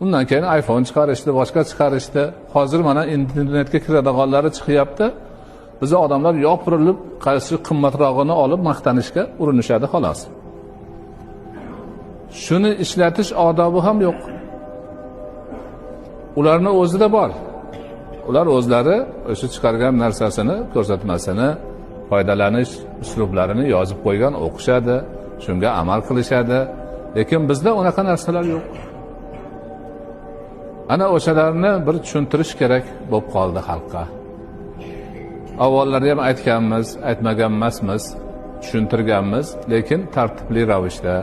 Undan keyin iPhone chiqarishdi, boshqa chiqarishdi. Hozir mana internetga kiradiganlari chiqyapti. Bizning odamlar yopirilib, qaysi qimmatrog'ini olib maqtanishga urinishadi xolos. Shuni ishlatish odobi ham yo'q. Ularni o'zida bor. Ular o'zlari o'sha chiqargan narsasini, ko'rsatmasini, foydalanish uslublarini yozib qo'ygan, o'qishadi, shunga amal qilishadi. Lekin bizda unaqa narsalar yo'q. Ana o'shalarni bir tushuntirish kerak bo'lib qoldi xalqqa. Avvallari ham aytganmiz, aytmagan emasmiz, tushuntirganmiz, lekin tartibli ravishda,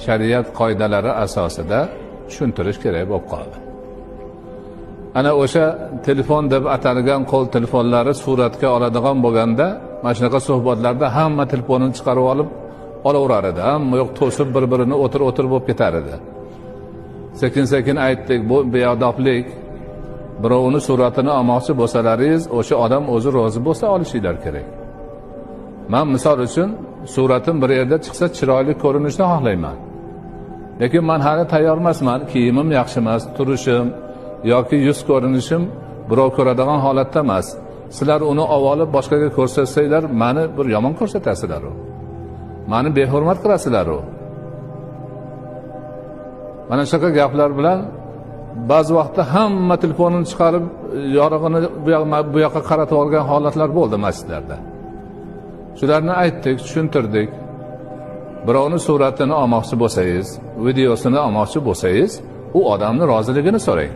shariat qoidalari asosida tushuntirish kerak bo'lib qoldi. Ana o'sha telefon deb atalgan qo'l telefonlari suratga oladigan bo'lganda, mana shunaqa suhbatlarda hamma telefonini chiqarib olib olaverar edi. Hamma yo'q to'sib bir-birini o'tirib bo'lib ketar edi. Sekin-sekin aytdik, bu beodoblik. Birovning suratini olmoqchi bo'lsalaringiz, o'sha odam o'zi rozi bo'lsa olishinglar kerak. Men misol uchun suratim bir yerda chiqsa chiroyli ko'rinishni xohlayman. Lekin men hali tayyor emasman, kiyimim yaxshi emas, turishim yoki yuz ko'rinishim birov ko'radigan holatda emas. Sizlar uni olib boshqaga ko'rsatsanglar, meni bir yomon ko'rsatasizlar. Meni behurmat qilasizlar. Mana shunaqa gaplar bilan ba'zi vaqtda hamma telefonini chiqarib, yorug'ini bu yoqqa qaratib olgan holatlar bo'ldi masjidlarda. Shularni aytdik, tushuntirdik. Birovning suratini olmoqchi bo'lsangiz, videosini olmoqchi bo'lsangiz, u odamning roziligini so'rang.